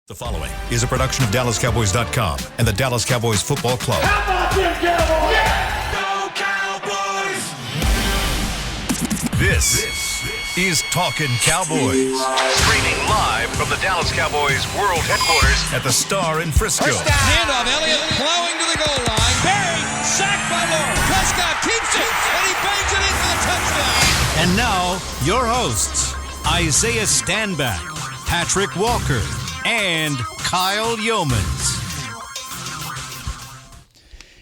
The following is a production of DallasCowboys.com and the Dallas Cowboys Football Club. How about them Cowboys? Yeah! Go Cowboys! This is Talkin Cowboys. Streaming live from the Dallas Cowboys World Headquarters at the Star in Frisco. Handoff, Elliott plowing to the goal line. Barry, sacked by Lawrence. Prescott keeps it, and he bangs it in for the touchdown. And now, your hosts, Isaiah Stanback, Patrick Walker, and Kyle Yeomans.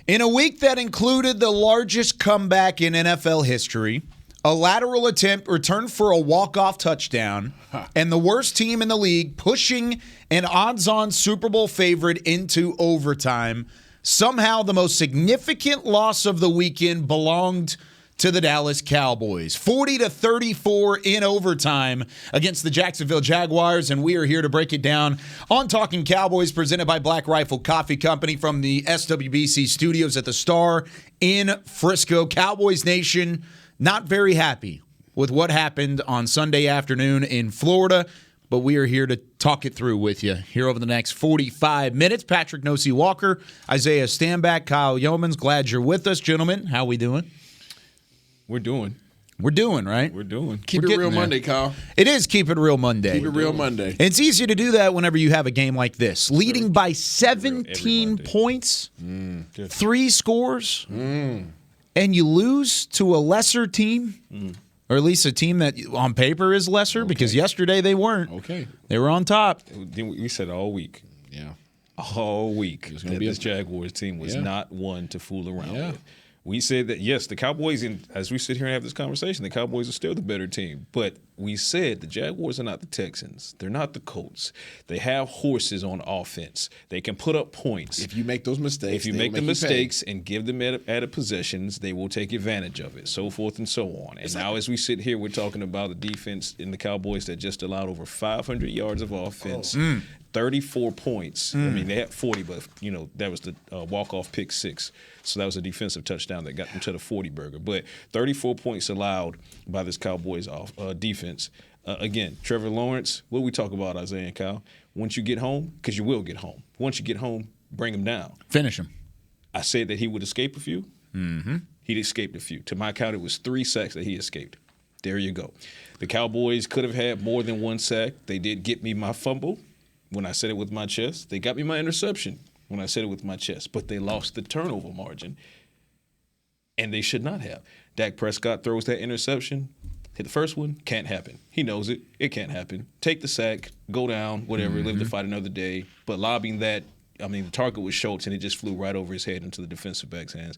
In a week that included the largest comeback in NFL history, a lateral attempt returned for a walk-off touchdown, and the worst team in the league pushing an odds-on Super Bowl favorite into overtime, somehow the most significant loss of the weekend belonged to the Dallas Cowboys. 40-34 in overtime against the Jacksonville Jaguars, and we are here to break it down on Talkin Cowboys, presented by Black Rifle Coffee Company from the SWBC studios at the Star in Frisco. Cowboys Nation not very happy with what happened on Sunday afternoon in Florida, but we are here to talk it through with you here over the next 45 minutes. Patrick Nosey Walker, Isaiah Stanback, Kyle Yeomans, glad you're with us, gentlemen. How we doing? We're doing, right? We're doing. Keep it real Monday, Kyle. It is Keep It Real Monday. Keep it real Monday. And it's easy to do that whenever you have a game like this. Leading by 17 points, 3 scores, and you lose to a lesser team, or at least a team that on paper is lesser, because yesterday they weren't. Okay. They were on top. We said all week. Yeah. All week that this Jaguars team was not one to fool around with. We said that, yes, the Cowboys, and as we sit here and have this conversation, the Cowboys are still the better team. But we said the Jaguars are not the Texans. They're not the Colts. They have horses on offense. They can put up points. If you make those mistakes, if you make the mistakes and give them added possessions, they will take advantage of it, so forth and so on. And now as we sit here, we're talking about the defense in the Cowboys that just allowed over 500 yards of offense. 34 points. I mean, they had 40, but, that was the walk-off pick 6. So that was a defensive touchdown that got them to the 40-burger. But 34 points allowed by this Cowboys defense. Again, Trevor Lawrence, what we talk about, Isaiah and Kyle, once you get home, because you will get home. Once you get home, bring him down. Finish him. I said that he would escape a few. He'd escaped a few. To my count, it was 3 sacks that he escaped. There you go. The Cowboys could have had more than 1 sack. They did get me my fumble when I said it with my chest. They got me my interception when I said it with my chest. But they lost the turnover margin, and they should not have. Dak Prescott throws that interception. Hit the first one, can't happen. He knows it. It can't happen. Take the sack, go down, whatever, live to fight another day. But lobbing that, the target was Schultz, and it just flew right over his head into the defensive back's hands.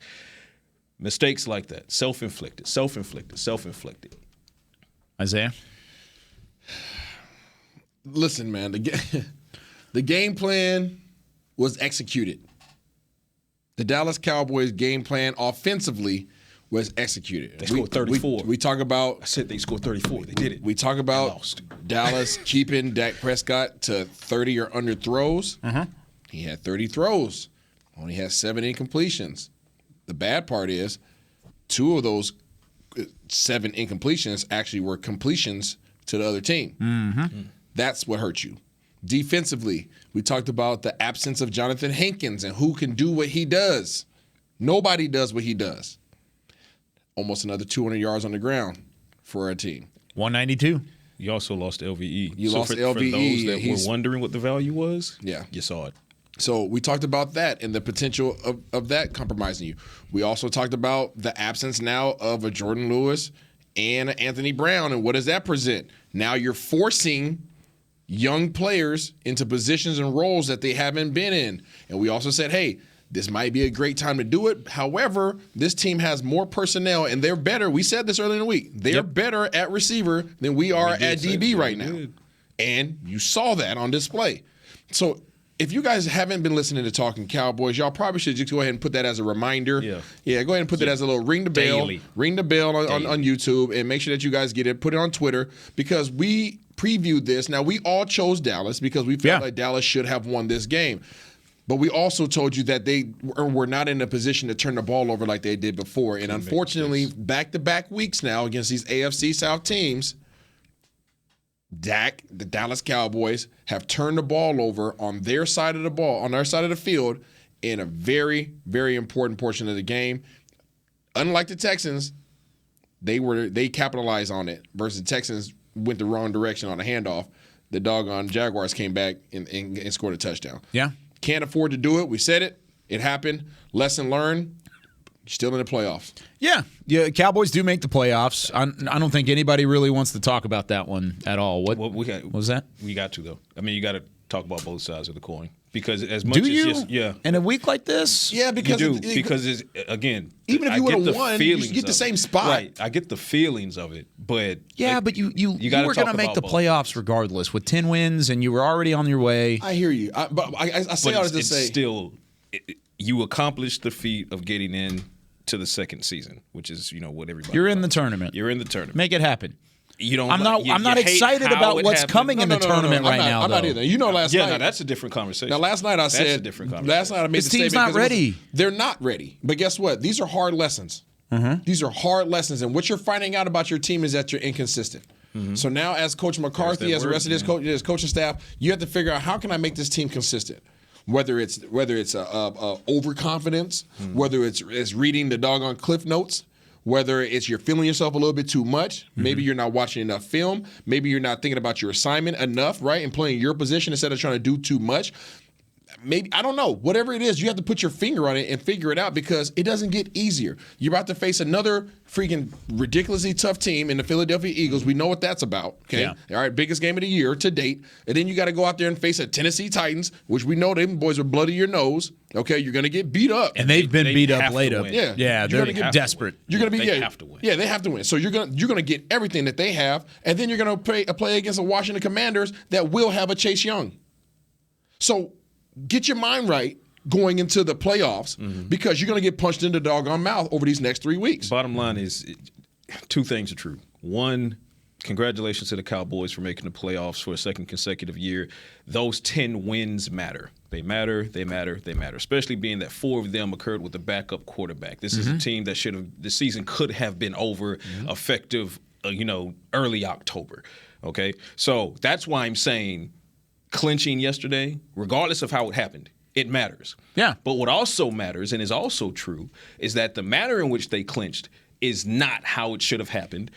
Mistakes like that, self-inflicted. Isaiah? Listen, man, the game plan was executed. The Dallas Cowboys game plan offensively was executed. They scored 34. We talk about. I said they scored 34. They did it. We talk about Dallas keeping Dak Prescott to 30 or under throws. He had 30 throws. Only had 7 incompletions. The bad part is 2 of those 7 incompletions actually were completions to the other team. That's what hurt you. Defensively, we talked about the absence of Jonathan Hankins and who can do what he does. Nobody does what he does. Almost another 200 yards on the ground for our team. 192. You also lost LVE. You lost LVE. For those that were wondering what the value was, you saw it. So we talked about that and the potential of that compromising you. We also talked about the absence now of a Jordan Lewis and Anthony Brown, and what does that present? Now you're forcing young players into positions and roles that they haven't been in. And we also said, hey, this might be a great time to do it. However, this team has more personnel, and they're better. We said this earlier in the week. They're better at receiver than we are at DB right now. And you saw that on display. So if you guys haven't been listening to Talkin Cowboys, y'all probably should just go ahead and put that as a reminder. Yeah, go ahead and put that as a little ring the bell. Daily. Ring the bell on YouTube, and make sure that you guys get it. Put it on Twitter, because we previewed this. Now, we all chose Dallas because we felt like Dallas should have won this game. But we also told you that they were not in a position to turn the ball over like they did before. And unfortunately, back-to-back weeks now against these AFC South teams, Dak, the Dallas Cowboys, have turned the ball over on their side of the field in a very, very important portion of the game. Unlike the Texans, they capitalized on it versus the Texans went the wrong direction on a handoff. The doggone Jaguars came back and scored a touchdown. Yeah. Can't afford to do it. We said it. It happened. Lesson learned. Still in the playoffs. Yeah. Cowboys do make the playoffs. I don't think anybody really wants to talk about that one at all. What was that? We got to, though. I mean, you got to talk about both sides of the coin. Because as much do you? As yeah, in a week like this, yeah, because you do, because it's, again, even if you would have won, you get the same spot. Right, I get the feelings of it, but but you were going to make the playoffs regardless with 10 wins, and you were already on your way. I hear you, but I say all this to say, still, you accomplished the feat of getting in to the second season, which is what everybody. You're in the tournament. You're in the tournament. Make it happen. You don't. I'm not excited about what's coming in the tournament right now. I'm not either. Last night. Yeah, that's a different conversation. Now, last night I said. That's a different conversation. Last night I made this the team's statement. not ready. They're not ready. But guess what? These are hard lessons. Mm-hmm. These are hard lessons, and what you're finding out about your team is that you're inconsistent. Mm-hmm. So now, as Coach McCarthy, as the rest of his coaching staff, you have to figure out how can I make this team consistent. Whether it's overconfidence, whether it's reading the doggone cliff notes. Whether it's you're feeling yourself a little bit too much, maybe you're not watching enough film, maybe you're not thinking about your assignment enough, right, and playing your position instead of trying to do too much. Maybe, I don't know, whatever it is, you have to put your finger on it and figure it out because it doesn't get easier. You're about to face another freaking ridiculously tough team in the Philadelphia Eagles. We know what that's about, okay? Yeah. All right, biggest game of the year to date. And then you got to go out there and face a Tennessee Titans, which we know them boys are bloody your nose, okay? You're going to get beat up. And they've been beat up later. Yeah, they're going to get desperate. You're going to be they have to win. Yeah, they have to win. So you're going to get everything that they have, and then you're going to play against the Washington Commanders that will have a Chase Young. So get your mind right going into the playoffs because you're going to get punched in the doggone mouth over these next 3 weeks. Bottom line is two things are true. One, congratulations to the Cowboys for making the playoffs for a second consecutive year. Those 10 wins matter. They matter, especially being that 4 of them occurred with a backup quarterback. This is a team that the season could have been over effective, early October. Okay? So that's why I'm saying clinching yesterday, regardless of how it happened, it matters. Yeah. But what also matters, and is also true, is that the manner in which they clinched is not how it should have happened.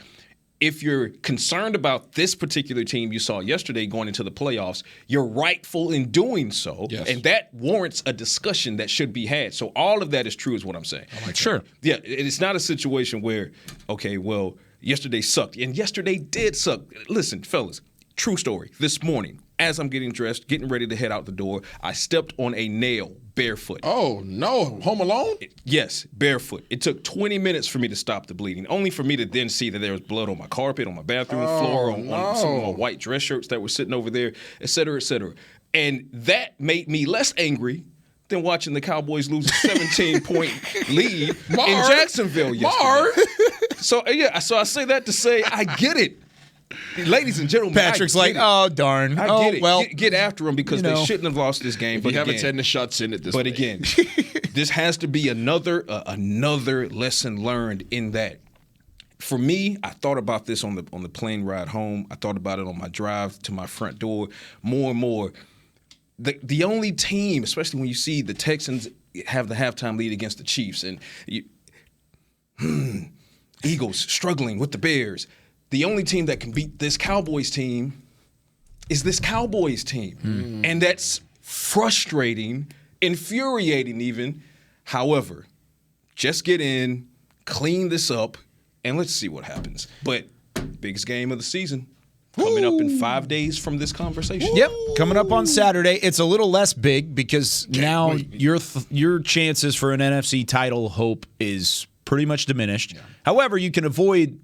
If you're concerned about this particular team you saw yesterday going into the playoffs, you're rightful in doing so. Yes. And that warrants a discussion that should be had. So all of that is true is what I'm saying. Sure. Yeah, it's not a situation where, okay, well, yesterday sucked. And yesterday did suck. Listen, fellas, true story. This morning, as I'm getting dressed, getting ready to head out the door, I stepped on a nail barefoot. Oh, no. Home Alone? Yes, barefoot. It took 20 minutes for me to stop the bleeding, only for me to then see that there was blood on my carpet, on my bathroom floor, on some of my white dress shirts that were sitting over there, et cetera, et cetera. And that made me less angry than watching the Cowboys lose a 17-point lead in Jacksonville yesterday. So I say that to say I get it. Ladies and gentlemen, Patrick's like, oh, darn. I get it. Well, get after them because they shouldn't have lost this game. But you haven't taken the shots in it this way. But again, this has to be another lesson learned in that. For me, I thought about this on the plane ride home. I thought about it on my drive to my front door more and more. The only team, especially when you see the Texans have the halftime lead against the Chiefs and Eagles struggling with the Bears, the only team that can beat this Cowboys team is this Cowboys team. And that's frustrating, infuriating even. However, just get in, clean this up, and let's see what happens. But biggest game of the season coming up in 5 days from this conversation. Yep, coming up on Saturday. It's a little less big because now your chances for an NFC title hope is pretty much diminished. Yeah. However, you can avoid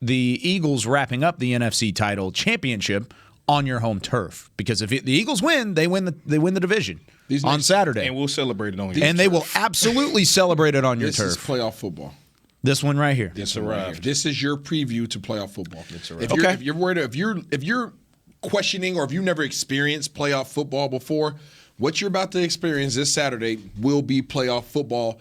the Eagles wrapping up the NFC title championship on your home turf because if the Eagles win, they win the division on Saturday, and we'll celebrate it on your turf. And they will absolutely celebrate it on your turf. This is playoff football. This one right here. This arrived. This is your preview to playoff football. It's arrived. If you're questioning or if you've never experienced playoff football before, what you're about to experience this Saturday will be playoff football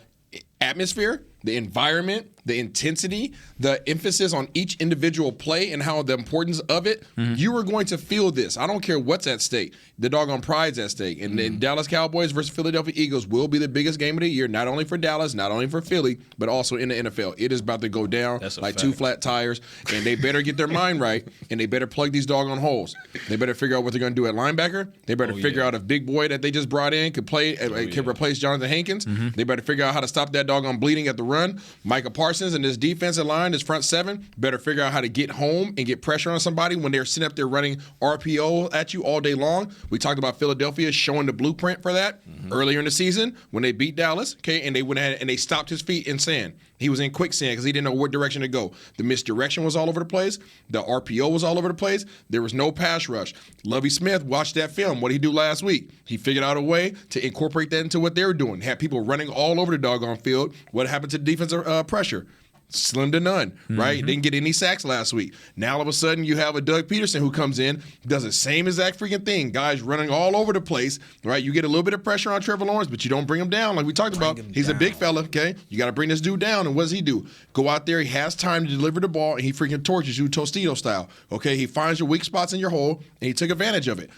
atmosphere the environment, the intensity, the emphasis on each individual play and how the importance of it, you are going to feel this. I don't care what's at stake. The doggone pride's at stake. And then Dallas Cowboys versus Philadelphia Eagles will be the biggest game of the year, not only for Dallas, not only for Philly, but also in the NFL. It is about to go down like two flat tires, and they better get their mind right, and they better plug these doggone holes. They better figure out what they're going to do at linebacker. They better figure out if Big Boy that they just brought in could play, can replace Jonathan Hankins. They better figure out how to stop that doggone bleeding at the run. Micah Parsons and this defensive line, this front seven, better figure out how to get home and get pressure on somebody when they're sitting up there running RPO at you all day long. We talked about Philadelphia showing the blueprint for that earlier in the season when they beat Dallas, okay, and they went ahead and they stopped his feet in sand. He was in quicksand because he didn't know what direction to go. The misdirection was all over the place. The RPO was all over the place. There was no pass rush. Lovie Smith watched that film. What did he do last week? He figured out a way to incorporate that into what they were doing. Had people running all over the doggone field. What happened to the defensive pressure? Slim to none, right? Didn't get any sacks last week. Now all of a sudden you have a Doug Peterson who comes in, does the same exact freaking thing. Guys running all over the place, right? You get a little bit of pressure on Trevor Lawrence, but you don't bring him down like we talked about. He's a big fella, okay? You got to bring this dude down, and what does he do? Go out there, he has time to deliver the ball, and he freaking torches you Tostito style, okay? He finds your weak spots in your hole, and he took advantage of it.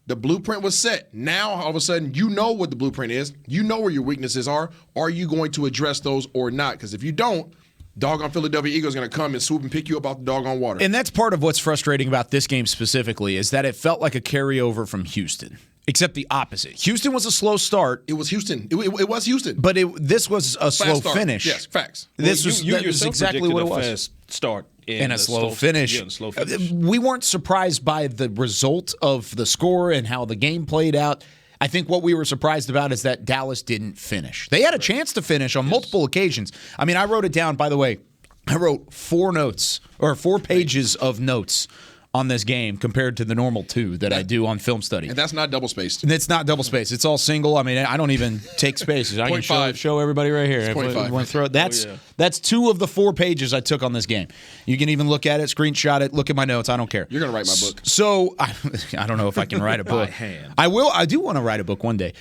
The blueprint was set. Now, all of a sudden, you know what the blueprint is. You know where your weaknesses are. Are you going to address those or not? Because if you don't, doggone Philadelphia Eagles going to come and swoop and pick you up off the doggone water. And that's part of what's frustrating about this game specifically is that it felt like a carryover from Houston, except the opposite. Houston was a slow start. It was Houston. It was Houston. But this was a slow start. finish. Yes, facts. This Well, was yourself exactly what it was. Fast start And a slow finish. Yeah, and a slow finish. We weren't surprised by the result of the score and how the game played out. I think what we were surprised about is that Dallas didn't finish. They had a chance to finish on multiple occasions. I mean, I wrote it down, by the way. I wrote 4 pages of notes on this game compared to the normal 2 that I do on film study. And that's not double spaced. And it's not double spaced. It's all single. I mean, I don't even take spaces. I can show everybody right here. That's 2 of the 4 pages I took on this game. You can even look at it, screenshot it, look at my notes. I don't care. You're going to write my book. So I don't know if I can write a book. By hand. I will. I do want to write a book one day.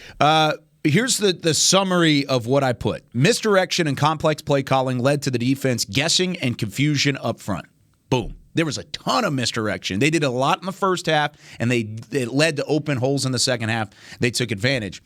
Here's the summary of what I put. Misdirection and complex play calling led to the defense guessing and confusion up front. Boom. There was a ton of misdirection. They did a lot in the first half, and it led to open holes in the second half. They took advantage.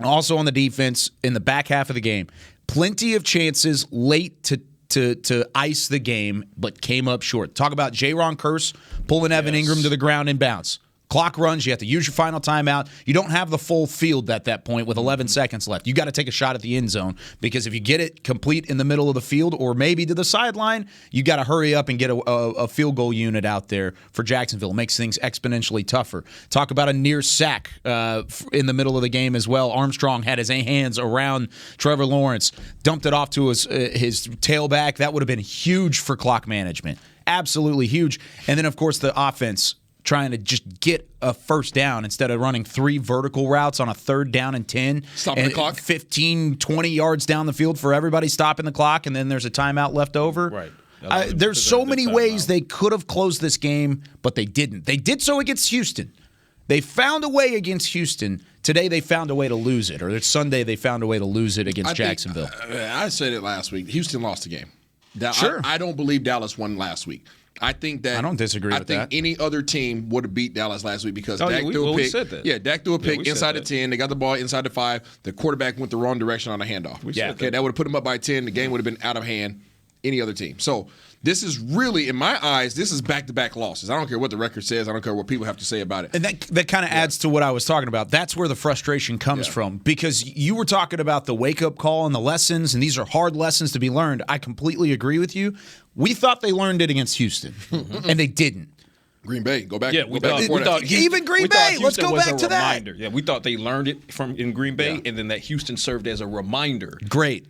Also on the defense, in the back half of the game, plenty of chances late to ice the game, but came up short. Talk about Jaron Curse pulling Evan Ingram to the ground and bounce. Clock runs. You have to use your final timeout. You don't have the full field at that point with 11 seconds left. You got to take a shot at the end zone because if you get it complete in the middle of the field or maybe to the sideline, you got to hurry up and get a field goal unit out there for Jacksonville. It makes things exponentially tougher. Talk about a near sack in the middle of the game as well. Armstrong had his hands around Trevor Lawrence, dumped it off to his tailback. That would have been huge for clock management. Absolutely huge. And then, of course, the offense trying to just get a first down instead of running 3 vertical routes on a 3rd down and 10. Stopping the clock. 15, 20 yards down the field for everybody stopping the clock, and then there's a timeout left over. Right. There's so many ways they could have closed this game, but they didn't. They did so against Houston. They found a way against Houston. Today they found a way to lose it, or Sunday they found a way to lose it against Jacksonville. I said it last week. Houston lost the game. Sure. I don't believe Dallas won last week. I think that I don't disagree with that. I think any other team would have beat Dallas last week because Dak threw a pick. We said that. Yeah, Dak threw a pick we inside said the 10. They got the ball inside the 5. The quarterback went the wrong direction on a handoff. That would have put him up by 10. The game would have been out of hand. Any other team. So this is really, in my eyes, this is back-to-back losses. I don't care what the record says. I don't care what people have to say about it. And that kind of adds to what I was talking about. That's where the frustration comes from because you were talking about the wake-up call and the lessons, and these are hard lessons to be learned. I completely agree with you. We thought they learned it against Houston, and they didn't. Green Bay, go back. Yeah, we thought even Green Bay. Let's go back to that. Yeah, we thought they learned it in Green Bay, and then that Houston served as a reminder. Great.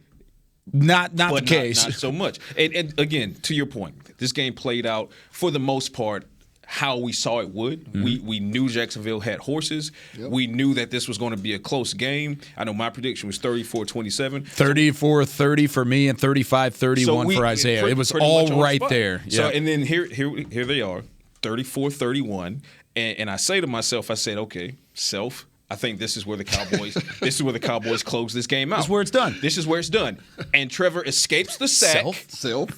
Not the case. Not so much. And again, to your point, this game played out for the most part how we saw it would. Mm-hmm. We knew Jacksonville had horses. Yep. We knew that this was going to be a close game. I know my prediction was 34-27. 34-30 for me and 35-31 for Isaiah. It was all right there. So and then here they are, 34-31. And I say to myself, I said, okay, self, I think this is where the Cowboys close this game out. This is where it's done. This is where it's done. And Trevor escapes the sack. Self.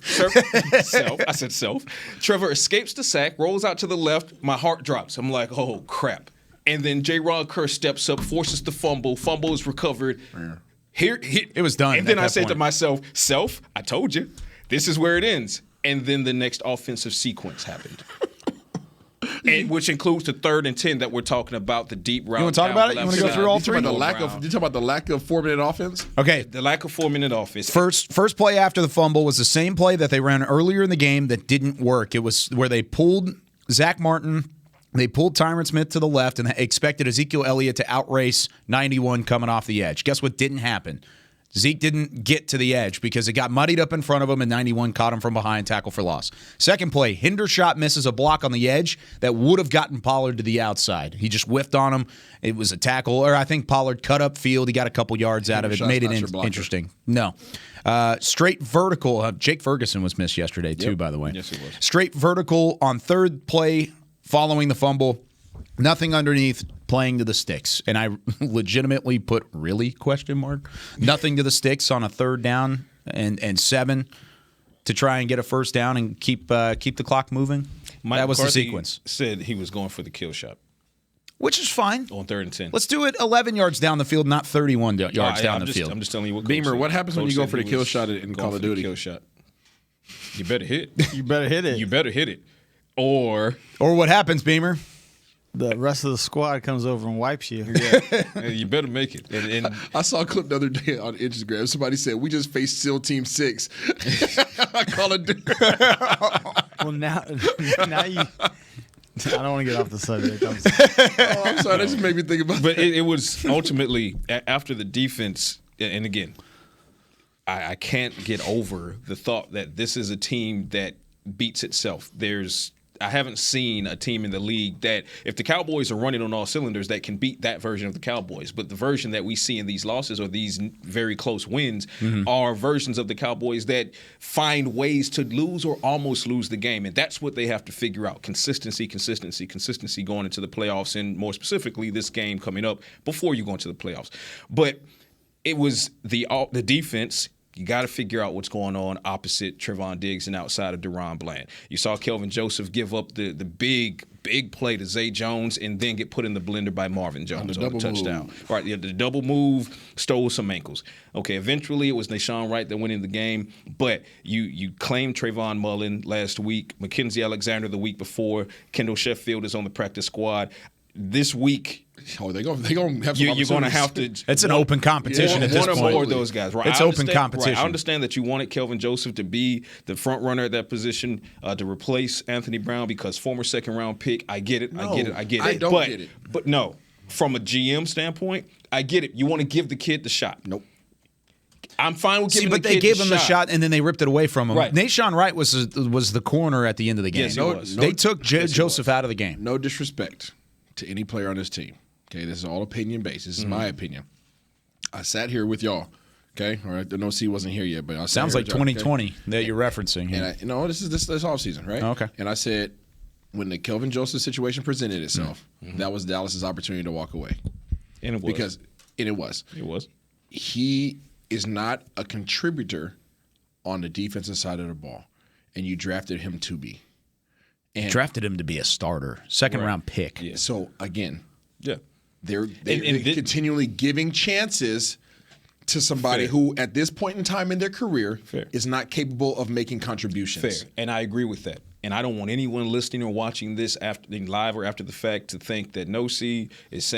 I said self. Trevor escapes the sack, rolls out to the left. My heart drops. I'm like, oh, crap. And then J-Ron Kerr steps up, forces the fumble. Fumble is recovered. Yeah. Here, it was done. And then I said to point. myself, self, I told you, this is where it ends. And then the next offensive sequence happened. Which includes the 3rd and 10 that we're talking about, the deep route. You want to talk about it? You want to go through all three? You talk about the lack of 4-minute offense? Okay. The lack of 4-minute offense. First play after the fumble was the same play that they ran earlier in the game that didn't work. It was where they pulled Zach Martin, they pulled Tyron Smith to the left, and expected Ezekiel Elliott to outrace 91 coming off the edge. Guess what didn't happen? Zeke didn't get to the edge because it got muddied up in front of him, and 91 caught him from behind, tackle for loss. Second play, Hendershot misses a block on the edge that would have gotten Pollard to the outside. He just whiffed on him. It was a tackle, or I think Pollard cut up field. He got a couple yards out of it, made it interesting. No. Straight vertical. Jake Ferguson was missed yesterday, too, by the way. Yes, he was. Straight vertical on third play following the fumble. Nothing underneath, playing to the sticks. And I legitimately put, really, question mark? Nothing to the sticks on a 3rd down and 7 to try and get a first down and keep the clock moving. That was the sequence. Said he was going for the kill shot. Which is fine. On 3rd and 10. Let's do it 11 yards down the field, not 31 yards down the field. I'm just telling you what Coach Beamer, said. what happens when Coach you go said for the he kill was shot in Call going of for the Duty? Kill shot. You better hit. You better hit it. You better hit it. Or what happens, Beamer? The rest of the squad comes over and wipes you. yeah, you better make it. And I saw a clip the other day on Instagram. Somebody said, we just faced SEAL Team 6. Call of Duty. Well, now you. I don't want to get off the subject. I'm sorry. That just made me think about but that. it was ultimately after the defense, and again, I can't get over the thought that this is a team that beats itself. I haven't seen a team in the league that, if the Cowboys are running on all cylinders, that can beat that version of the Cowboys. But the version that we see in these losses or these very close wins are versions of the Cowboys that find ways to lose or almost lose the game. And that's what they have to figure out. Consistency going into the playoffs, and more specifically this game coming up before you go into the playoffs. But it was the defense. You got to figure out what's going on opposite Trevon Diggs and outside of Deron Bland. You saw Kelvin Joseph give up the big play to Zay Jones and then get put in the blender by Marvin Jones on the touchdown. Move. Right, yeah, the double move, stole some ankles. Okay, eventually it was Nashawn Wright that went in the game, but you claimed Trayvon Mullen last week, Mackenzie Alexander the week before, Kendall Sheffield is on the practice squad. This week, they're going to have some you're going to have to. It's an open competition at this point. One or more of those guys, right? It's open competition. Right, I understand that you wanted Kelvin Joseph to be the front runner at that position to replace Anthony Brown because former second-round pick. I get it. I get it. I don't get it. But no, from a GM standpoint, I get it. You want to give the kid the shot. Nope. I'm fine with giving the kid the shot. But they gave him the shot, and then they ripped it away from him. Right. Nashawn Wright was the corner at the end of the game. Yes, he was. They took Joseph out of the game. No disrespect to any player on this team. Okay, this is all opinion based. This is my opinion. I sat here with y'all. Okay, all right. The No C wasn't here yet, but I Sounds like 2020 that you're referencing here. And this is off season, right? Okay. And I said, when the Kelvin Joseph situation presented itself, that was Dallas's opportunity to walk away. And it was. It was. It was. He is not a contributor on the defensive side of the ball, and you drafted him to be. And Drafted him to be a starter, second-round pick. Yeah. so again, Yeah. they're continually giving chances to somebody who, at this point in time in their career, is not capable of making contributions. Fair, and I agree with that. And I don't want anyone listening or watching this after live or after the fact to think that No C is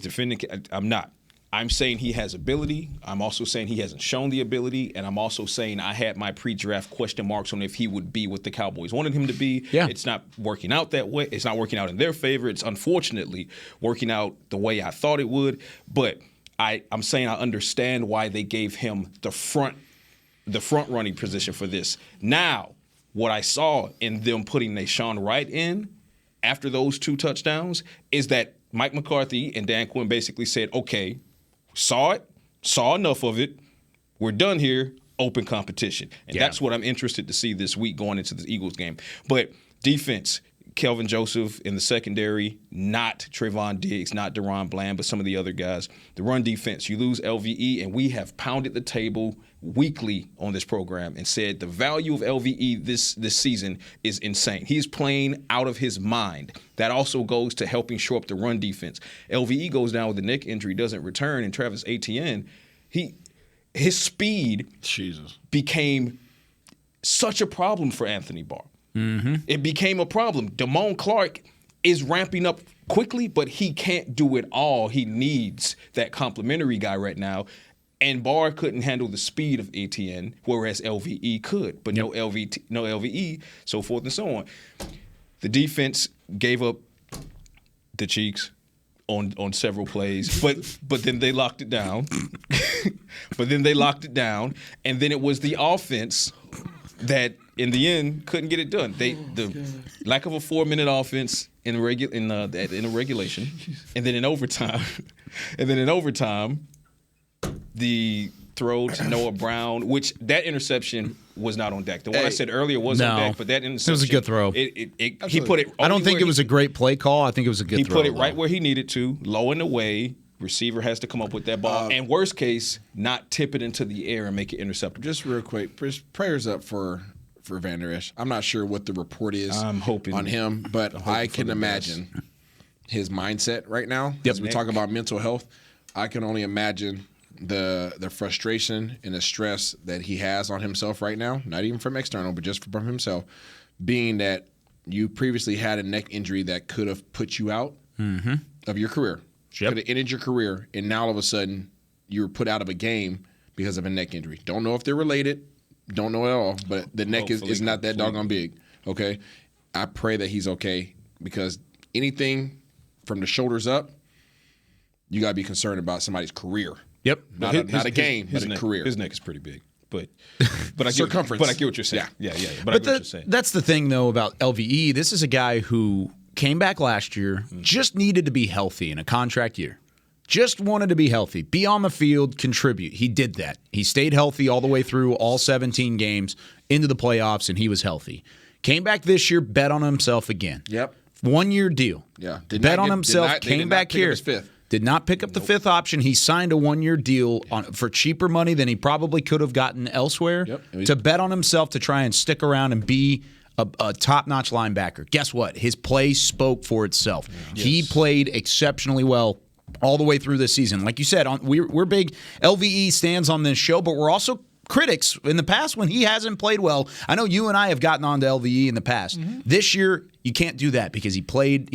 defending. I'm not. I'm saying he has ability. I'm also saying he hasn't shown the ability. And I'm also saying I had my pre-draft question marks on if he would be what the Cowboys wanted him to be. Yeah. It's not working out that way. It's not working out in their favor. It's unfortunately working out the way I thought it would. But I'm saying I understand why they gave him the front running position for this. Now, what I saw in them putting Nashawn Wright in after those 2 touchdowns is that Mike McCarthy and Dan Quinn basically said, okay, saw enough of it, we're done here, open competition. And that's what I'm interested to see this week going into the Eagles game. But defense, Kelvin Joseph in the secondary, not Trayvon Diggs, not Deron Bland, but some of the other guys. The run defense, you lose LVE, and we have pounded the table weekly on this program and said the value of LVE this season is insane. He's playing out of his mind. That also goes to helping shore up the run defense. LVE goes down with a neck injury, doesn't return, and Travis Etienne, his speed became such a problem for Anthony Barr. Mm-hmm. It became a problem. Damone Clark is ramping up quickly, but he can't do it all. He needs that complimentary guy right now. And Barr couldn't handle the speed of Etienne, whereas LVE could. But no LVE, so forth and so on. The defense gave up the cheeks on several plays, but then they locked it down. And then it was the offense that in the end couldn't get it done. The lack of a 4-minute offense in a regulation, and then in overtime, the throw to Noah Brown, which that interception was not on deck. The one I said earlier was on deck, but that interception, it was a good throw. He put it. I don't think it was a great play call. I think it was a good throw. He put it right where he needed to, low and away. Receiver has to come up with that ball, and worst case, not tip it into the air and make it interceptable. Just real quick, prayers up for Van Der Esch. I'm not sure what the report is on him, but I can imagine his mindset right now. As we talk about mental health, I can only imagine the frustration and the stress that he has on himself right now, not even from external, but just from himself, being that you previously had a neck injury that could have put you out of your career. Could have ended your career, and now all of a sudden you were put out of a game because of a neck injury. Don't know if they're related. Don't know at all, but the neck is not that doggone big, okay? I pray that he's okay, because anything from the shoulders up, you got to be concerned about somebody's career. Yep. Not a game, but a career. His neck is pretty big, but circumference. But I get what you're saying. Yeah. But I get what you're saying. That's the thing, though, about LVE. This is a guy who came back last year, just needed to be healthy in a contract year. Just wanted to be healthy, be on the field, contribute. He did that. He stayed healthy all the way through all 17 games into the playoffs, and he was healthy. Came back this year, bet on himself again. Yep. 1-year deal. Yeah. Bet on himself, came back here. Did not pick up the fifth option. He signed a 1-year deal for cheaper money than he probably could have gotten elsewhere to bet on himself to try and stick around and be a top-notch linebacker. Guess what? His play spoke for itself. Yeah. He played exceptionally well all the way through this season. Like you said, we're big LVE stands on this show, but we're also critics in the past when he hasn't played well. I know you and I have gotten on to LVE in the past. This year, you can't do that because he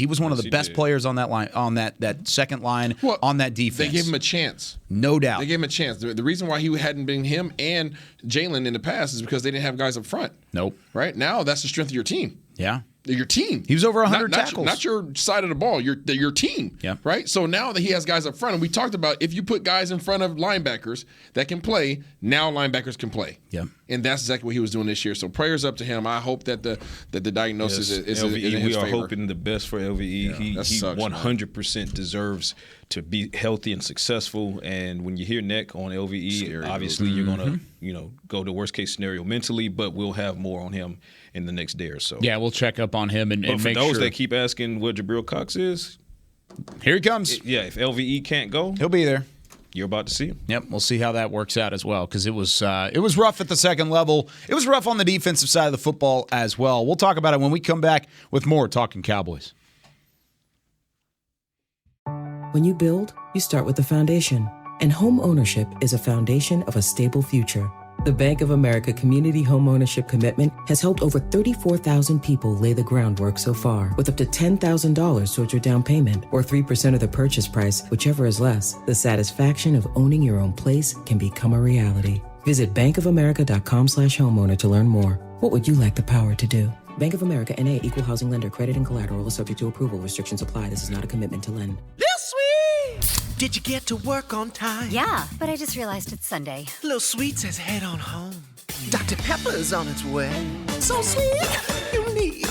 was one of the best players on that line, on that second line, on that defense. They gave him a chance. No doubt. They gave him a chance. The reason why he hadn't been him and Jalen in the past is because they didn't have guys up front. Nope. Right? Now, that's the strength of your team. Yeah. Your team. He was over 100 tackles. Not your side of the ball, your team. Yeah. Right? So now that he has guys up front, and we talked about if you put guys in front of linebackers that can play, now linebackers can play. Yeah. And that's exactly what he was doing this year. So prayers up to him. I hope that the diagnosis is LVE, in his we are favor. hoping the best for LVE. Yeah, he sucks, 100% deserves to be healthy and successful. And when you hear neck on LVE, obviously you're gonna go to worst case scenario mentally, but we'll have more on him in the next day or so. Yeah, we'll check up on him and for make those sure. that keep asking what Jabril Cox is, here he comes. If LVE can't go, he'll be there. You're about to see him. Yep, we'll see how that works out as well, because it was rough at the second level. It was rough on the defensive side of the football as well. We'll talk about it when we come back with more Talkin' Cowboys. When you build, you start with the foundation. And home ownership is a foundation of a stable future. The Bank of America Community Home Ownership Commitment has helped over 34,000 people lay the groundwork so far, with up to $10,000 towards your down payment or 3% of the purchase price, whichever is less. The satisfaction of owning your own place can become a reality. Visit bankofamerica.com/homeowner to learn more. What would you like the power to do? Bank of America N.A. Equal Housing Lender. Credit and collateral is subject to approval. Restrictions apply. This is not a commitment to lend. Did you get to work on time? Yeah, but I just realized it's Sunday. Little Sweet says head on home. Dr. Pepper's on its way. So sweet, unique.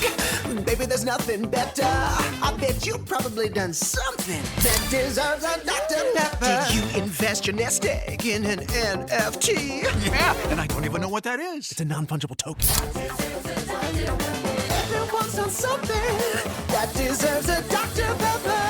Baby, there's nothing better. I bet you've probably done something that deserves a Dr. Pepper. Did you invest your nest egg in an NFT? Yeah, and I don't even know what that is. It's a non-fungible token. Everyone's pass on something that deserves a Dr. Pepper.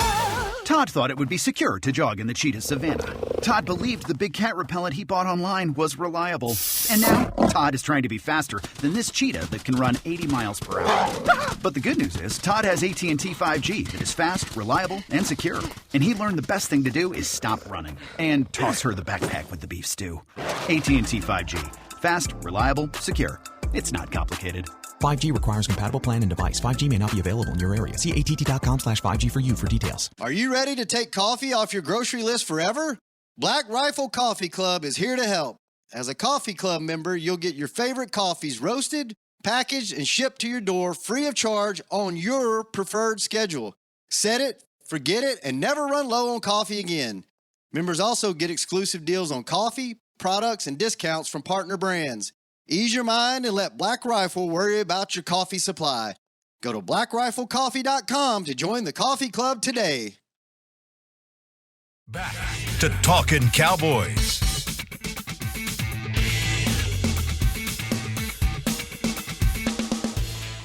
Todd thought it would be secure to jog in the cheetah savanna. Todd believed the big cat repellent he bought online was reliable. And now, Todd is trying to be faster than this cheetah that can run 80 miles per hour. But the good news is, Todd has AT&T 5G that is fast, reliable, and secure. And he learned the best thing to do is stop running and toss her the backpack with the beef stew. AT&T 5G. Fast, reliable, secure. It's not complicated. 5G requires compatible plan and device. 5G may not be available in your area. See att.com/5G for you for details. Are you ready to take coffee off your grocery list forever? Black Rifle Coffee Club is here to help. As a coffee club member, you'll get your favorite coffees roasted, packaged, and shipped to your door free of charge on your preferred schedule. Set it, forget it, and never run low on coffee again. Members also get exclusive deals on coffee, products, and discounts from partner brands. Ease your mind and let Black Rifle worry about your coffee supply. Go to blackriflecoffee.com to join the coffee club today. Back to Talkin' Cowboys.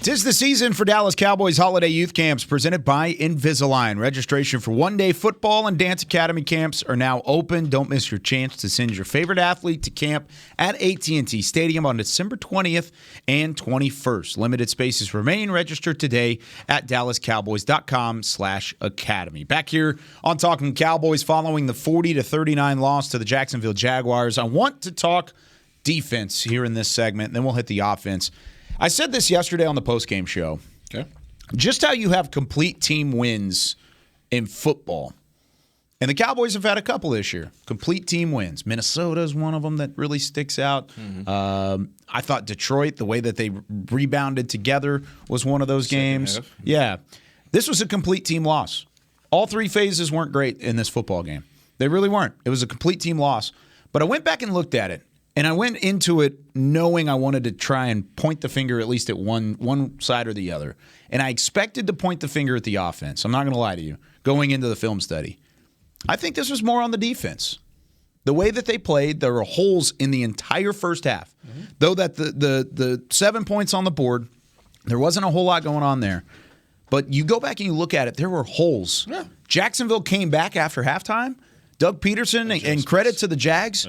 'Tis the season for Dallas Cowboys holiday youth camps presented by Invisalign. Registration for one-day football and dance academy camps are now open. Don't miss your chance to send your favorite athlete to camp at AT&T Stadium on December 20th and 21st. Limited spaces remain. Register today at dallascowboys.com/academy. Back here on Talking Cowboys following the 40-39 loss to the Jacksonville Jaguars. I want to talk defense here in this segment, and then we'll hit the offense. I said this yesterday on the postgame show. Okay. Just how you have complete team wins in football. And the Cowboys have had a couple this year. Complete team wins. Minnesota is one of them that really sticks out. I thought Detroit, the way that they rebounded together, was one of those games. Yeah. This was a complete team loss. All three phases weren't great in this football game. They really weren't. It was a complete team loss. But I went back and looked at it. And I went into it knowing I wanted to try and point the finger at least at one side or the other. And I expected to point the finger at the offense. I'm not going to lie to you. Going into the film study, I think this was more on the defense. The way that they played, there were holes in the entire first half. Though that the 7 points on the board, there wasn't a whole lot going on there. But you go back and you look at it, there were holes. Yeah. Jacksonville came back after halftime. Doug Peterson, and credit to the Jags,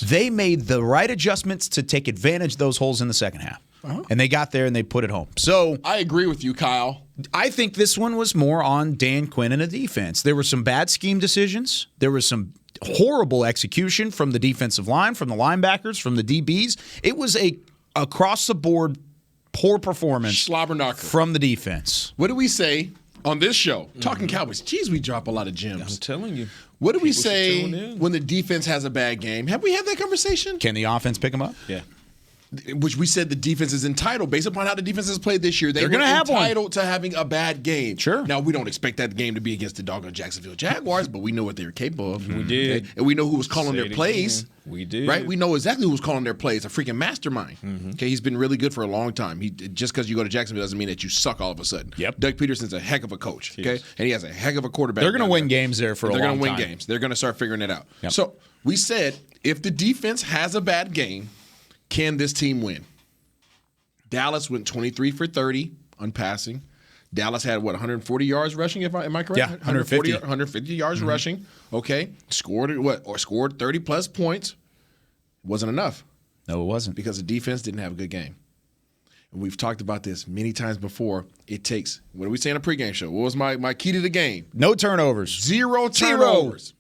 they made the right adjustments to take advantage of those holes in the second half. And they got there and they put it home. So I agree with you, Kyle. I think this one was more on Dan Quinn and the defense. There were some bad scheme decisions. There was some horrible execution from the defensive line, from the linebackers, from the DBs. It was a across-the-board poor performance from the defense. What do we say on this show? Talking Cowboys. Geez, we drop a lot of gems. I'm telling you. What do we say when the defense has a bad game? Have we had that conversation? Can the offense pick them up? Yeah. Which we said the defense is entitled, based upon how the defense has played this year. They're going to have entitled to having a bad game. Sure. Now, we don't expect that game to be against the doggone Jacksonville Jaguars, but we know what they were capable of. We did. Okay? And we know who was calling their plays. Again. We did. Right? We know exactly who was calling their plays. A freaking mastermind. Okay, he's been really good for a long time. Just because you go to Jacksonville doesn't mean that you suck all of a sudden. Yep. Doug Peterson's a heck of a coach. Okay, and he has a heck of a quarterback. They're going to win games there for a long time. They're going to win games. They're going to start figuring it out. Yep. So we said if the defense has a bad game, can this team win? Dallas went 23 for 30 on passing. Dallas had, 140 yards rushing, am I correct? Yeah, 150 yards rushing. Okay. Scored 30-plus points. Wasn't enough. No, it wasn't. Because the defense didn't have a good game. And we've talked about this many times before. It takes, what did we say in a pregame show? What was my key to the game? No turnovers. Zero turnovers.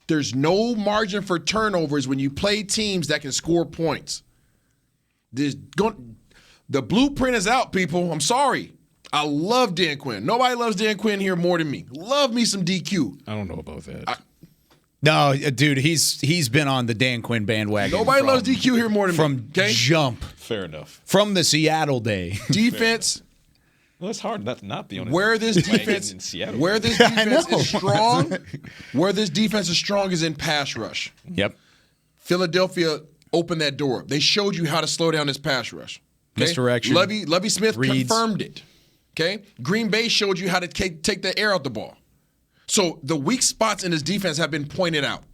There's no margin for turnovers when you play teams that can score points. The blueprint is out, people. I'm sorry. I love Dan Quinn. Nobody loves Dan Quinn here more than me. Love me some DQ. I don't know about that. No, dude, he's been on the Dan Quinn bandwagon. Nobody loves DQ here more than me. From jump. Fair enough. From the Seattle day. Defense. Well, it's hard not to not be on where this defense in Seattle. Where this defense is strong. Where this defense is strong is in pass rush. Yep. Philadelphia opened that door. They showed you how to slow down this pass rush. Okay? Misdirection. Lovie Smith reads. confirmed it. Okay? Green Bay showed you how to take the air out the ball. So the weak spots in this defense have been pointed out.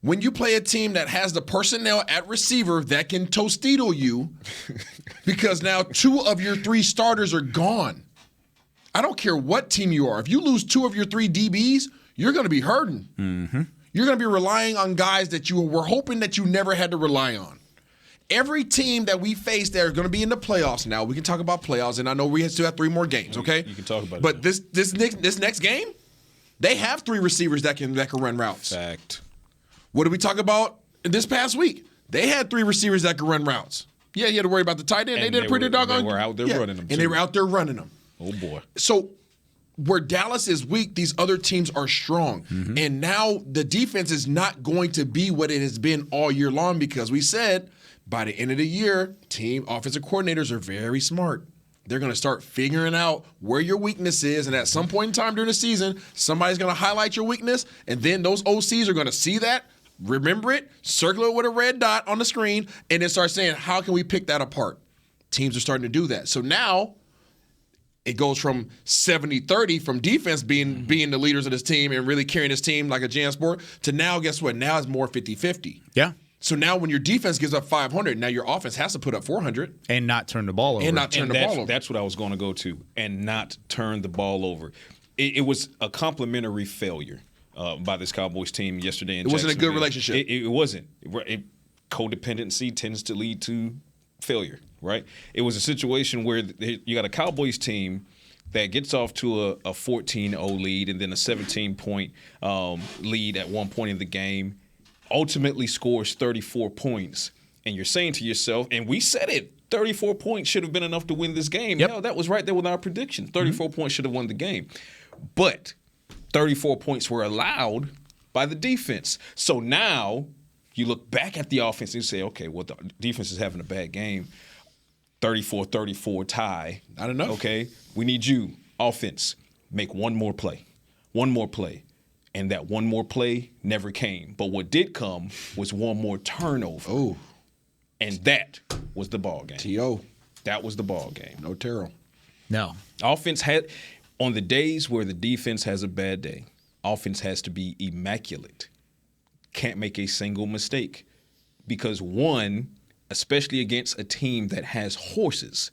when you play a team that has the personnel at receiver that can Tostito you, because now 2 of your 3 starters are gone. I don't care what team you are. If you lose 2 of your 3 DBs, you're going to be hurting. Mm-hmm. You're going to be relying on guys that you were hoping that you never had to rely on. Every team that we face that are going to be in the playoffs now, we can talk about playoffs, and I know we still have 3 more games, okay? You can talk about it. But this next game, they have 3 receivers that can run routes. Fact. What did we talk about this past week? They had 3 receivers that could run routes. Yeah, you had to worry about the tight end. They did a pretty doggone. They were out there running them, and they were out there running them. Oh, boy. So where Dallas is weak, these other teams are strong. Mm-hmm. And now the defense is not going to be what it has been all year long, because we said by the end of the year, team offensive coordinators are very smart. They're going to start figuring out where your weakness is, and at some point in time during the season, somebody's going to highlight your weakness, and then those OCs are going to see that, remember it, circle it with a red dot on the screen, and then start saying, how can we pick that apart? Teams are starting to do that. So now it goes from 70-30 from defense being the leaders of this team and really carrying this team like a jam sport to now, guess what? Now it's more 50-50. Yeah. So now when your defense gives up 500, now your offense has to put up 400. And not turn the ball over. And not turn the ball over. That's what I was going to go to. And not turn the ball over. It was a complimentary failure by this Cowboys team yesterday in Jacksonville. It wasn't a good relationship. It wasn't. Codependency tends to lead to failure, right? It was a situation where you got a Cowboys team that gets off to a 14-0 lead and then a 17-point lead at one point in the game, ultimately scores 34 points. And you're saying to yourself, and we said it, 34 points should have been enough to win this game. Yep. Hell, that was right there with our prediction. 34 points should have won the game. But 34 points were allowed by the defense. So now you look back at the offense and you say, okay, well, the defense is having a bad game. 34-34 tie. Not enough. Okay, we need you, offense, make one more play. One more play. And that one more play never came. But what did come was one more turnover. Oh. And that was the ball game. T.O. That was the ball game. No Terrell. No. Offense had, on the days where the defense has a bad day, offense has to be immaculate. Can't make a single mistake. Because one, especially against a team that has horses,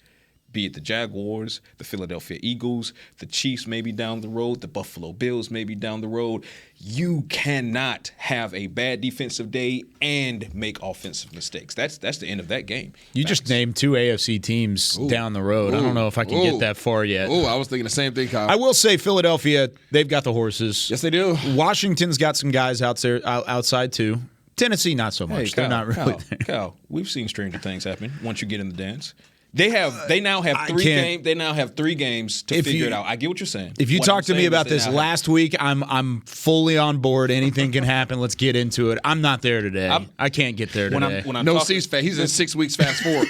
be it the Jaguars, the Philadelphia Eagles, the Chiefs maybe down the road, the Buffalo Bills maybe down the road, you cannot have a bad defensive day and make offensive mistakes. That's the end of that game. You just named 2 AFC teams down the road. I don't know if I can get that far yet. Oh, I was thinking the same thing, Kyle. I will say Philadelphia, they've got the horses. Yes, they do. Washington's got some guys out there outside too. Tennessee, not so much. Hey, Kyle, they're not really there. Kyle, we've seen stranger things happen once you get in the dance. They now have 3 games. They now have 3 games to figure it out. I get what you're saying. If you What talk I'm to me saying about is they this now last week, I'm fully on board. Anything can happen. Let's get into it. I'm not there today. I can't get there today. When I'm no talking, C's fast. He's in 6 weeks fast forward.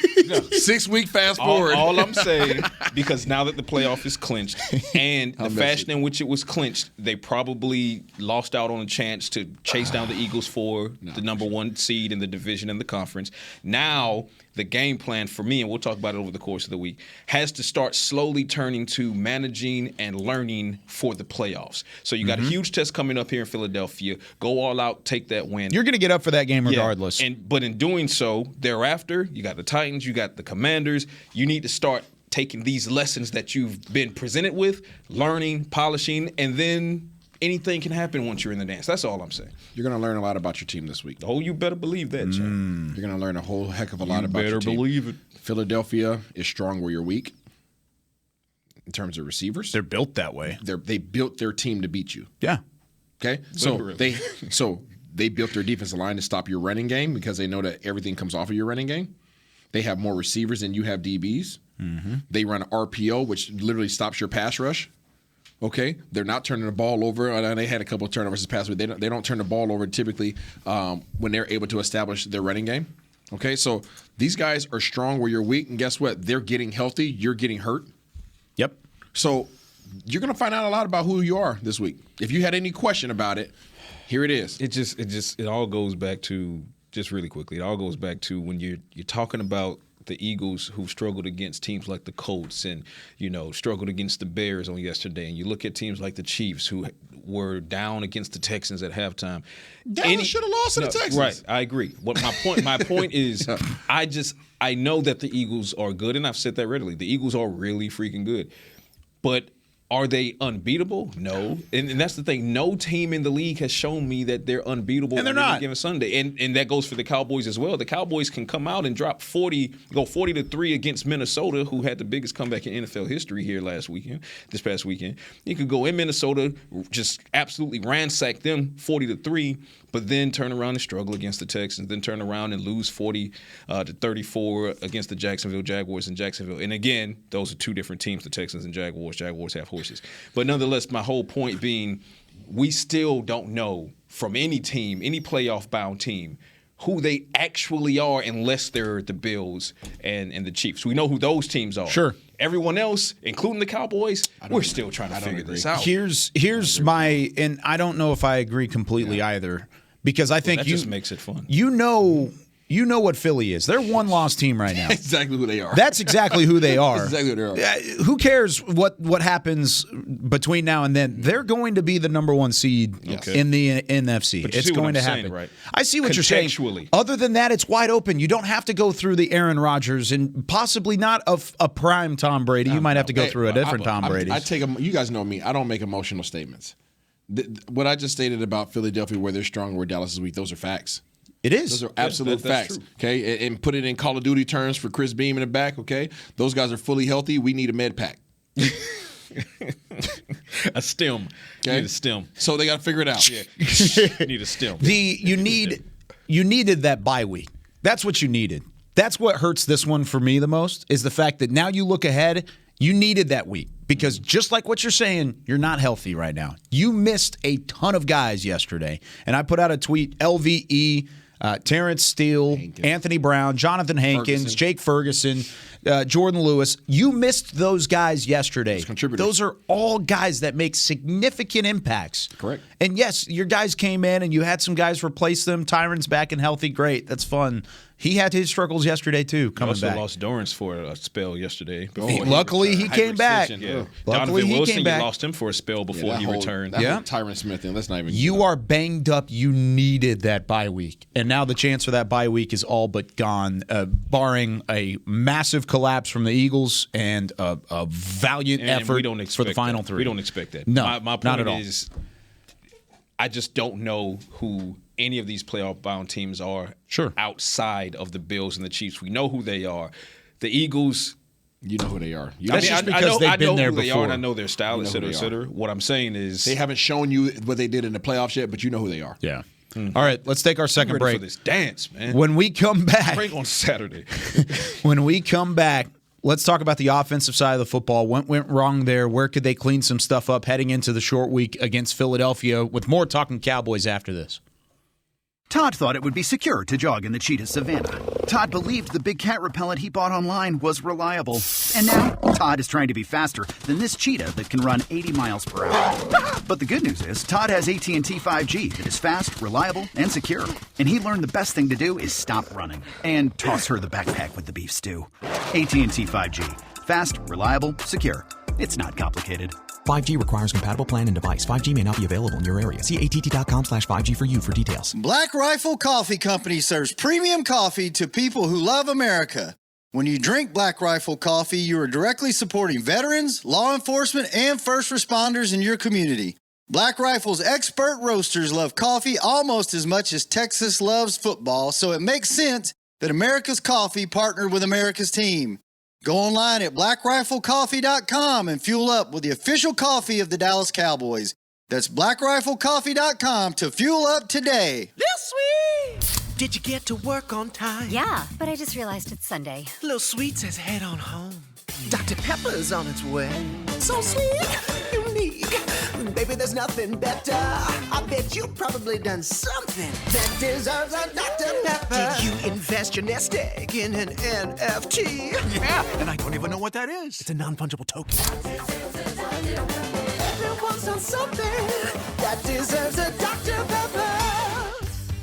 6 week fast forward. All I'm saying, because now that the playoff is clinched and the fashion in which it was clinched, they probably lost out on a chance to chase down the Eagles for the number 1 seed in the division and the conference. Now the game plan for me, and we'll talk about it over the course of the week, has to start slowly turning to managing and learning for the playoffs. So you got a huge test coming up here in Philadelphia. Go all out, take that win. You're going to get up for that game regardless. Yeah. But in doing so, thereafter, you got the Titans, you got the Commanders. You need to start taking these lessons that you've been presented with, learning, polishing, and then anything can happen once you're in the dance. That's all I'm saying. You're going to learn a lot about your team this week. Oh, you better believe that, John. You're going to learn a whole heck of a lot about your team. You better believe it. Philadelphia is strong where you're weak in terms of receivers. They're built that way. They built their team to beat you. Yeah. Okay? So they built their defensive line to stop your running game because they know that everything comes off of your running game. They have more receivers than you have DBs. They run RPO, which literally stops your pass rush. Okay, they're not turning the ball over. They had a couple of turnovers this past week. They don't turn the ball over typically when they're able to establish their running game. Okay, so these guys are strong where you're weak, and guess what? They're getting healthy. You're getting hurt. Yep. So you're going to find out a lot about who you are this week. If you had any question about it, here it is. It all goes back to, just really quickly, it all goes back to when you're talking about the Eagles who struggled against teams like the Colts and, struggled against the Bears on yesterday. And you look at teams like the Chiefs who were down against the Texans at halftime. Dallas should have lost to the Texans. Right, I agree. What my point is, I know that the Eagles are good, and I've said that readily. The Eagles are really freaking good, but are they unbeatable? No. And that's the thing. No team in the league has shown me that they're unbeatable and they're on any not. given Sunday. And that goes for the Cowboys as well. The Cowboys can come out and go 40-3 against Minnesota, who had the biggest comeback in NFL history here this past weekend. You could go in Minnesota, just absolutely ransack them 40-3, but then turn around and struggle against the Texans, then turn around and lose 40-34 against the Jacksonville Jaguars in Jacksonville. And again, those are two different teams, the Texans and Jaguars. Jaguars have horses. But nonetheless, my whole point being, we still don't know from any team, any playoff-bound team, who they actually are unless they're the Bills and the Chiefs. We know who those teams are. Sure. Everyone else, including the Cowboys, we're still trying to figure this out. Here's my, and I don't know if I agree completely either, because I think that just makes it fun. You know what Philly is. They're a one-loss team right now. Exactly who they are. That's exactly who they are. That's exactly who they are. Who cares what happens between now and then? They're going to be the number one seed in the NFC. But you it's see what going I'm to saying, happen. right? I see what you're saying. Other than that, it's wide open. You don't have to go through the Aaron Rodgers and possibly not a prime Tom Brady. You might have to go through a different Tom Brady. You guys know me. I don't make emotional statements. What I just stated about Philadelphia, where they're strong, where Dallas is weak, those are facts. It is. Those are absolute facts. True. Okay, and put it in Call of Duty terms for Chris Beam in the back. Okay, those guys are fully healthy. We need a med pack. A stem. Okay? You need a stem. So they got to figure it out. Yeah. You need a stem. You needed that bye week. That's what you needed. That's what hurts this one for me the most, is the fact that now you look ahead. You needed that week because just like what you're saying, you're not healthy right now. You missed a ton of guys yesterday. And I put out a tweet, LVE, Terrence Steele, Anthony Brown, Jonathan Hankins, Jake Ferguson, Jordan Lewis. You missed those guys yesterday. Those are all guys that make significant impacts. Correct. And yes, your guys came in and you had some guys replace them. Tyron's back and healthy. Great. That's fun. He had his struggles yesterday, too, coming back. Also lost Dorrance for a spell yesterday. Luckily, he came back. Yeah. Luckily, Donovan he Wilson, came back. you lost him for a spell before he returned. Tyron Smith, and let's not even. You are banged up. You needed that bye week. And now the chance for that bye week is all but gone, barring a massive collapse from the Eagles and a valiant effort for the final three. We don't expect that. No, my point not at all. is, I just don't know who any of these playoff-bound teams are outside of the Bills and the Chiefs. We know who they are. The Eagles, you know who they are. I know who they are, and I know their style, et cetera, et cetera. What I'm saying is, they haven't shown you what they did in the playoffs yet, but you know who they are. Yeah. All right, let's take our second ready break. for this dance, man. When we come back, break on Saturday. When we come back, let's talk about the offensive side of the football. What went wrong there? Where could they clean some stuff up heading into the short week against Philadelphia? With more Talkin Cowboys after this. Todd thought it would be secure to jog in the cheetah savanna. Todd believed the big cat repellent he bought online was reliable. And now, Todd is trying to be faster than this cheetah that can run 80 miles per hour. But the good news is, Todd has AT&T 5G that is fast, reliable, and secure. And he learned the best thing to do is stop running and toss her the backpack with the beef stew. AT&T 5G. Fast, reliable, secure. It's not complicated. 5G requires compatible plan and device. 5G may not be available in your area. See att.com/5G for you for details. Black Rifle Coffee Company serves premium coffee to people who love America. When you drink Black Rifle coffee, you are directly supporting veterans, law enforcement, and first responders in your community. Black Rifle's expert roasters love coffee almost as much as Texas loves football, so it makes sense that America's Coffee partnered with America's team. Go online at blackriflecoffee.com and fuel up with the official coffee of the Dallas Cowboys. That's blackriflecoffee.com to fuel up today. Little Sweet! Did you get to work on time? Yeah, but I just realized it's Sunday. Little Sweet says head on home. Dr. Pepper's on its way. So sweet, unique. Baby, there's nothing better. I bet you've probably done something that deserves a Dr. Pepper. Did you invest your nest egg in an NFT? Yeah, and I don't even know what that is. It's a non-fungible token. Everyone's done something that deserves a Dr. Pepper.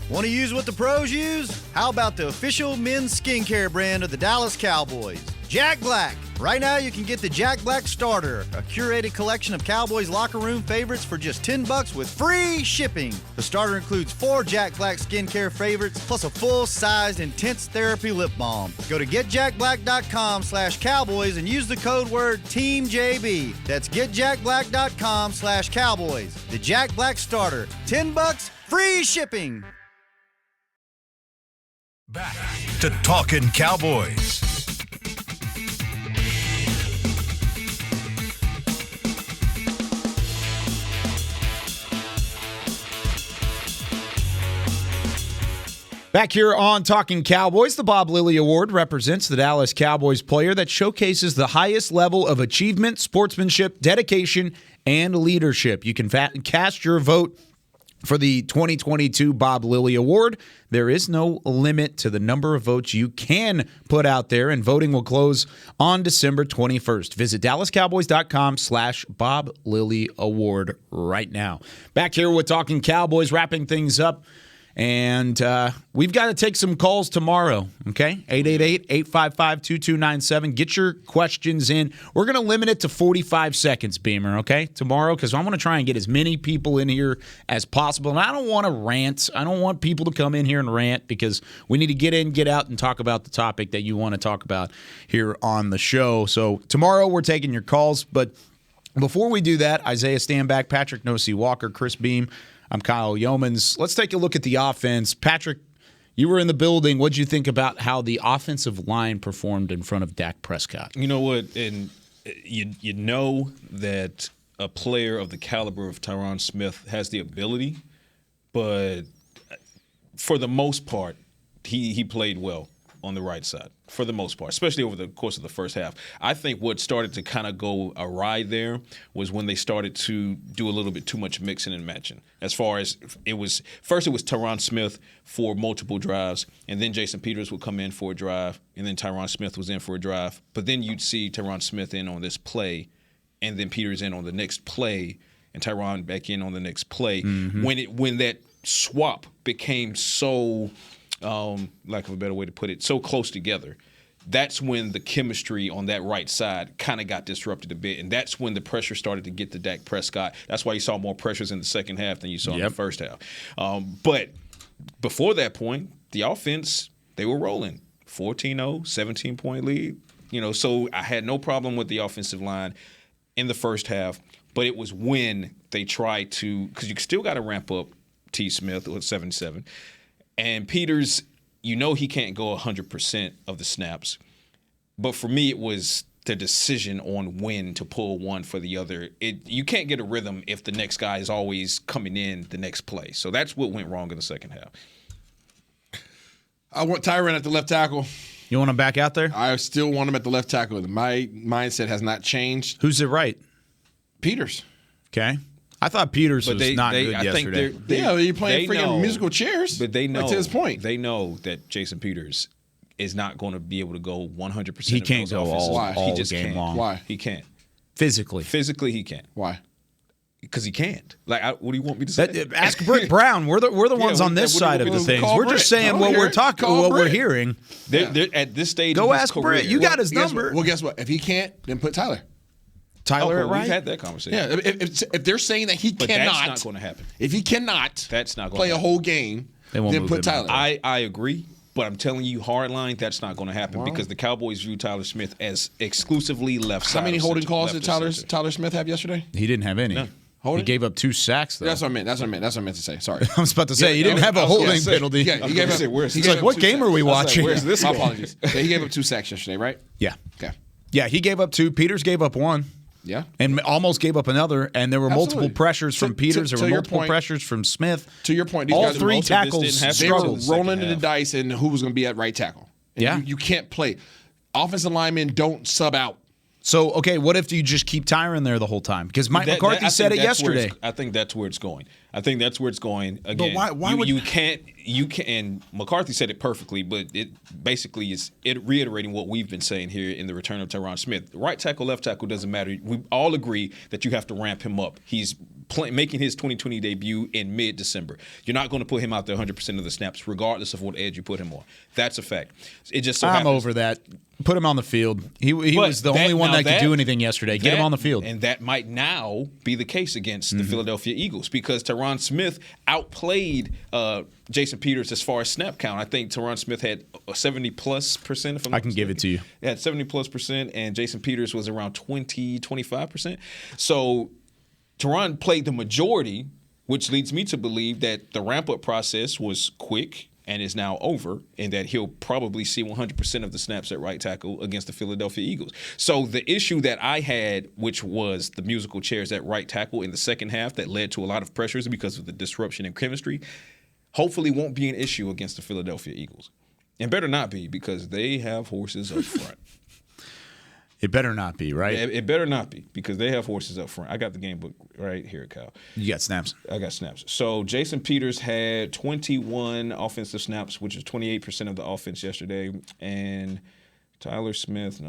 Want to use what the pros use? How about the official men's skincare brand of the Dallas Cowboys? Jack Black. Right now, you can get the Jack Black Starter, a curated collection of Cowboys locker room favorites for just $10 with free shipping. The starter includes 4 Jack Black skincare favorites, plus a full-sized intense therapy lip balm. Go to getjackblack.com/Cowboys and use the code word TEAMJB. That's getjackblack.com/Cowboys. The Jack Black Starter, $10, free shipping. Back to Talkin' Cowboys. Back here on Talking Cowboys, the Bob Lilly Award represents the Dallas Cowboys player that showcases the highest level of achievement, sportsmanship, dedication, and leadership. You can cast your vote for the 2022 Bob Lilly Award. There is no limit to the number of votes you can put out there, and voting will close on December 21st. Visit DallasCowboys.com/Bob Lilly Award right now. Back here with Talking Cowboys, wrapping things up. And we've got to take some calls tomorrow, okay? 888-855-2297. Get your questions in. We're going to limit it to 45 seconds, Beamer, okay, tomorrow, because I want to try and get as many people in here as possible. And I don't want to rant. I don't want people to come in here and rant, because we need to get in, get out, and talk about the topic that you want to talk about here on the show. So tomorrow we're taking your calls. But before we do that, Isaiah Stanback, Patrick Nosey Walker, Chris Beam, I'm Kyle Yeomans. Let's take a look at the offense. Patrick, you were in the building. What'd you think about how the offensive line performed in front of Dak Prescott? You know what? And you know that a player of the caliber of Tyron Smith has the ability, but for the most part, he played well on the right side, for the most part, especially over the course of the first half. I think what started to kind of go awry there was when they started to do a little bit too much mixing and matching. As far as it was Tyron Smith for multiple drives, and then Jason Peters would come in for a drive, and then Tyron Smith was in for a drive. But then you'd see Tyron Smith in on this play, and then Peters in on the next play, and Tyron back in on the next play. Mm-hmm. When that swap became so lack of a better way to put it, so close together, that's when the chemistry on that right side kind of got disrupted a bit, and that's when the pressure started to get to Dak Prescott. That's why you saw more pressures in the second half than you saw in the first half. But before that point, the offense, they were rolling. 14-0, 17-point lead. So I had no problem with the offensive line in the first half, but it was when they tried to, because you still got to ramp up T. Smith with 77. And Peters, he can't go 100% of the snaps. But for me, it was the decision on when to pull one for the other. You can't get a rhythm if the next guy is always coming in the next play. So that's what went wrong in the second half. I want Tyron at the left tackle. You want him back out there? I still want him at the left tackle. My mindset has not changed. Who's it right? Peters. Okay. I thought Peters was not good yesterday. You're playing freaking musical chairs. But they know, right to his point. They know that Jason Peters is not going to be able to go 100%. He can't go all he just game can't. long. Why? He can't. Physically, he can't. Why? Because he can't. What do you want me to say? Ask Britt Brown. We're the ones on this side of the things. We're just saying what we're talking, what we're hearing. They're at this stage. Go of ask career, Britt. You got his number. Well, guess what? If he can't, then put Tyler. At right? We've had that conversation. Yeah, if they're saying that he cannot, that's not going to happen. If he cannot, that's not going play to a whole game. Then put Tyler. I agree, but I'm telling you, hardline, that's not going to happen because the Cowboys view Tyler Smith as exclusively left side. How many holding calls did Tyler Smith have yesterday? He didn't have any. No. He gave up 2 sacks, though. That's what I meant. That's what I meant to say. Sorry. I was about to say, he didn't have a holding penalty. Yeah, he gave up. He's like, what game are we watching? Where's this? My apologies. Yeah, he gave up 2 sacks yesterday, right? Yeah. Okay. Yeah, he gave up 2. Peters gave up 1. Yeah. And almost gave up another. And there were multiple pressures from Peters. There were multiple pressures from Smith. To your point, all 3 tackles they were rolling the dice and who was going to be at right tackle. And you can't play. Offensive linemen don't sub out. So, okay, what if you just keep Tyron there the whole time? Because Mike McCarthy said it yesterday. I think that's where it's going. I think that's where it's going. Again, but why would you can't and McCarthy said it perfectly, but it basically is reiterating what we've been saying here in the return of Tyron Smith. Right tackle, left tackle doesn't matter. We all agree that you have to ramp him up. He's making his 2020 debut in mid-December. You're not going to put him out there 100% of the snaps, regardless of what edge you put him on. That's a fact. It just so I'm happens, over that. Put him on the field. He was the only one that could do anything yesterday. Get him on the field. And that might now be the case against the Philadelphia Eagles because Tyron Smith outplayed Jason Peters as far as snap count. I think Tyron Smith had 70+%. If I'm not I can give it to you. He had 70+%, and Jason Peters was around 25%. So Tyron played the majority, which leads me to believe that the ramp-up process was quick and is now over, and that he'll probably see 100% of the snaps at right tackle against the Philadelphia Eagles. So the issue that I had, which was the musical chairs at right tackle in the second half that led to a lot of pressures because of the disruption in chemistry, hopefully won't be an issue against the Philadelphia Eagles. And better not be because they have horses up front. It better not be, right? It better not be because they have horses up front. I got the game book right here, Kyle. You got snaps? I got snaps. So Jason Peters had 21 offensive snaps, which is 28% of the offense yesterday. And Tyler Smith,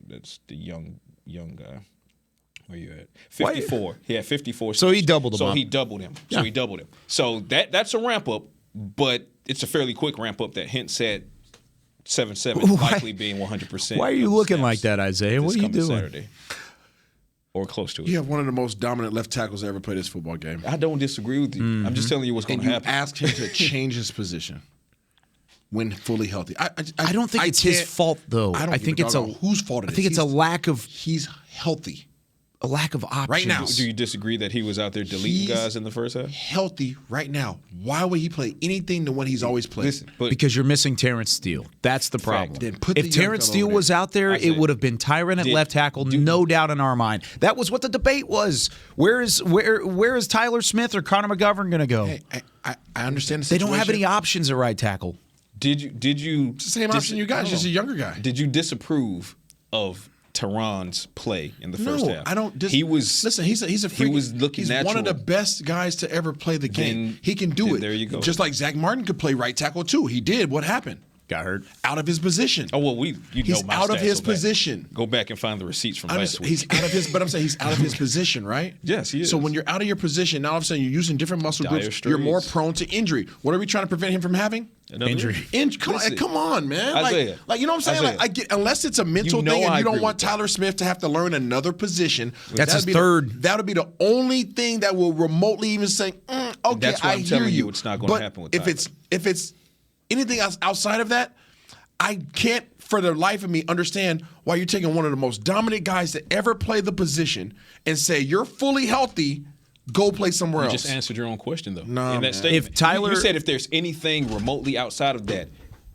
that's the young guy. Where you at? 54. He had 54 snaps. So he doubled him So up. he doubled him. Yeah. So he doubled him. So that's a ramp up, but it's a fairly quick ramp up that hints at 7-7 likely being 100%. Why are you looking like that, Isaiah? What are you doing? Saturday. Or close to it. You have one of the most dominant left tackles that ever played this football game. I don't disagree with you. I'm just telling you what's going to happen. And you asked him to change his position when fully healthy. I don't think it's his fault, though. I think it's whose fault it is. I think it's a lack of. He's healthy. A lack of options. Right now. Do you disagree that he was out there deleting guys in the first half? Healthy right now. Why would he play anything the one he's always played? Listen, because you're missing Terrence Steele. That's the problem. Then put the if Terrence Steele was out there, it would have been Tyron at left tackle, no doubt in our mind. That was what the debate was. Where is Tyler Smith or Connor McGovern going to go? Hey, I understand the They situation. don't have any options at right tackle. Did you? It's the same option you got. Just a younger guy. Did you disapprove of Tyron's play in the first half? I don't. He was. Listen, he's a freak. He was looking He's natural. one of the best guys to ever play the game. He can do it. There you go. Just like Zach Martin could play right tackle too. He did. What happened? Got hurt. Out of his position. Oh well, he's out of his position. Go back and find the receipts from last week. He's out of his. But I'm saying he's out of his position, right? Yes, he is. So when you're out of your position, now all of a sudden you're using different muscle groups. You're more prone to injury. What are we trying to prevent him from having? Injury. Come on, man. Isaiah. Like you know what I'm saying? Isaiah. Like I get, unless it's a mental thing and you don't want Tyler Smith to have to learn another position. That's his third. That would be the only thing that will remotely even say, okay, That's why I I'm hear telling you. it's not going to happen with if Tyler. if it's anything else outside of that, I can't for the life of me understand why you're taking one of the most dominant guys to ever play the position and say you're fully healthy. Go play somewhere else. You just answered your own question, though. No, in that statement. If Tyler, you said if there's anything remotely outside of that,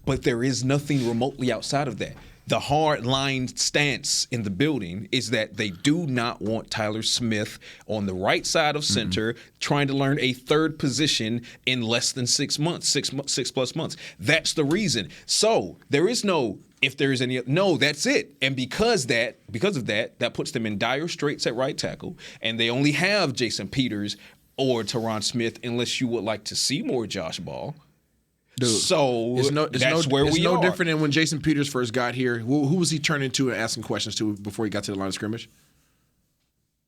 but there is nothing remotely outside of that. The hard line stance in the building is that they do not want Tyler Smith on the right side of center trying to learn a third position in less than 6 months, 6+ months. That's the reason. So there is no. If there is any, no, that's it. And because of that puts them in dire straits at right tackle, and they only have Jason Peters or Tyron Smith unless you would like to see more Josh Ball. Dude, so that's where we are. It's no different than when Jason Peters first got here. Who was he turning to and asking questions to before he got to the line of scrimmage?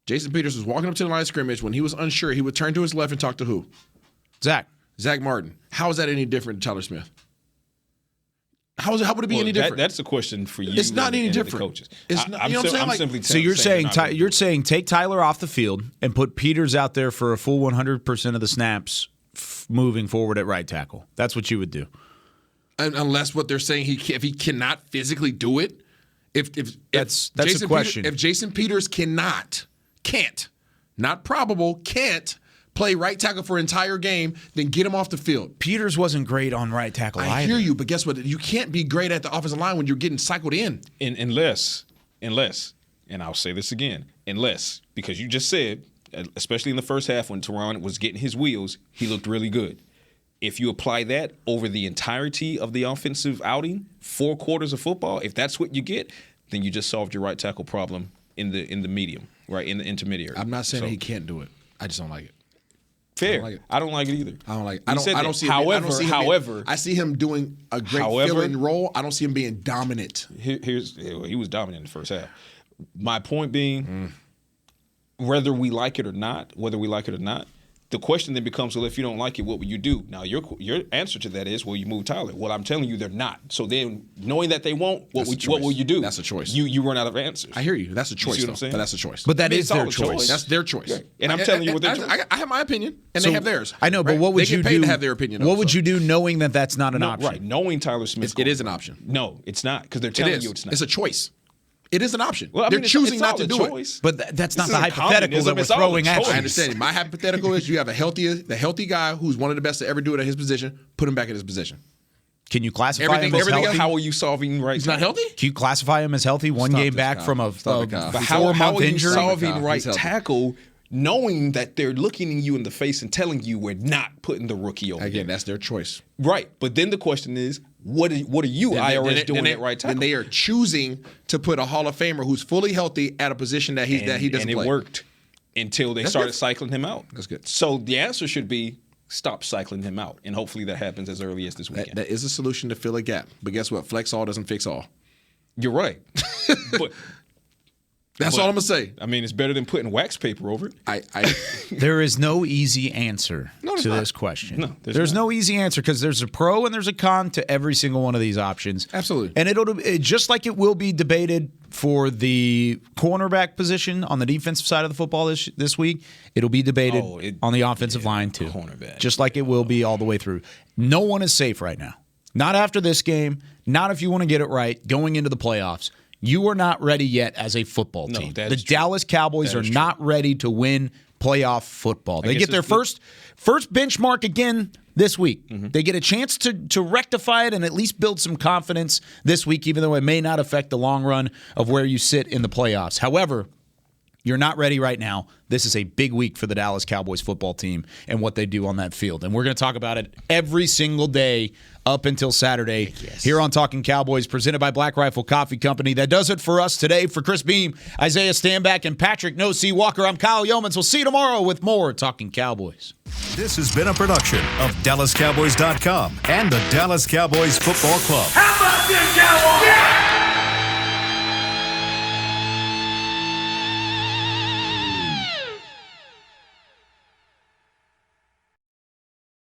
Jason Peters was walking up to the line of scrimmage. When he was unsure, he would turn to his left and talk to who? Zach Martin. How is that any different than Tyler Smith? How would it be any different? That's a question for you. It's not any and different. The coaches. It's not. You know what I'm saying? So you're saying take Tyler off the field and put Peters out there for a full 100% of the snaps moving forward at right tackle. That's what you would do. Unless what they're saying if he cannot physically do it. That's Jason a question. If Jason Peters can't play right tackle for an entire game, then get him off the field. Peters wasn't great on right tackle either. I hear you, but guess what? You can't be great at the offensive line when you're getting cycled in. Unless, and I'll say this again, because you just said, especially in the first half when Tyron was getting his wheels, he looked really good. If you apply that over the entirety of the offensive outing, 4 quarters of football, if that's what you get, then you just solved your right tackle problem in the medium, right, in the intermediary. I'm not saying he can't do it. I just don't like it. Fair. I don't like it either. I don't like it. I see him doing a great fill-in role. I don't see him being dominant. He was dominant in the first half. My point being, whether we like it or not, the question then becomes, well, if you don't like it, what will you do? Now, your answer to that is, well, you move Tyler. Well, I'm telling you they're not. So then, knowing that they won't, what will you do? That's a choice. You run out of answers. I hear you. That's a choice, you see what I'm saying? But that's a choice. But that is their choice. That's their choice. Right. And I'm telling you what their choice. I have my opinion, and they have theirs. I know, but what would you do? They get paid to have their opinion. What would you do knowing that that's not an option? Right. Knowing Tyler Smith. It is an option. No, it's not, because they're telling you it's not. It's a choice. It is an option. Well, they're choosing not to do it. But that's not the hypothetical that we're throwing at you. I understand. My hypothetical is you have the healthy guy who's one of the best to ever do it at his position. Put him back in his position. Can you classify him as healthy? How are you solving right? He's not healthy? Can you classify him as healthy? One game back from a 4-month injury? How are you solving right tackle knowing that they're looking you in the face and telling you we're not putting the rookie over Again, there? that's their choice. Right. But then the question is, what are you, IRS, doing at right tackle? And they are choosing to put a Hall of Famer who's fully healthy at a position that he doesn't play. And it worked until they started cycling him out. That's good. So the answer should be stop cycling him out. And hopefully that happens as early as this weekend. That is a solution to fill a gap. But guess what? Flex all doesn't fix all. You're right. But that's all I'm going to say. I mean, it's better than putting wax paper over it. There is no easy answer to this question. No, there's no easy answer because there's a pro and there's a con to every single one of these options. Absolutely. And it'll just like it will be debated for the cornerback position on the defensive side of the football this week, it'll be debated on the offensive line too. Cornerback. Just like it will be all the way through. No one is safe right now. Not after this game. Not if you want to get it right going into the playoffs. You are not ready yet as a football team. The Dallas Cowboys are not ready to win playoff football. They get their first benchmark again this week. Mm-hmm. They get a chance to rectify it and at least build some confidence this week, even though it may not affect the long run of where you sit in the playoffs. However, you're not ready right now. This is a big week for the Dallas Cowboys football team and what they do on that field. And we're going to talk about it every single day up until Saturday here on Talkin Cowboys, presented by Black Rifle Coffee Company. That does it for us today. For Chris Beam, Isaiah Stanback, and Patrick No C Walker, I'm Kyle Yeomans. We'll see you tomorrow with more Talkin Cowboys. This has been a production of DallasCowboys.com and the Dallas Cowboys Football Club. How about this, Cowboys?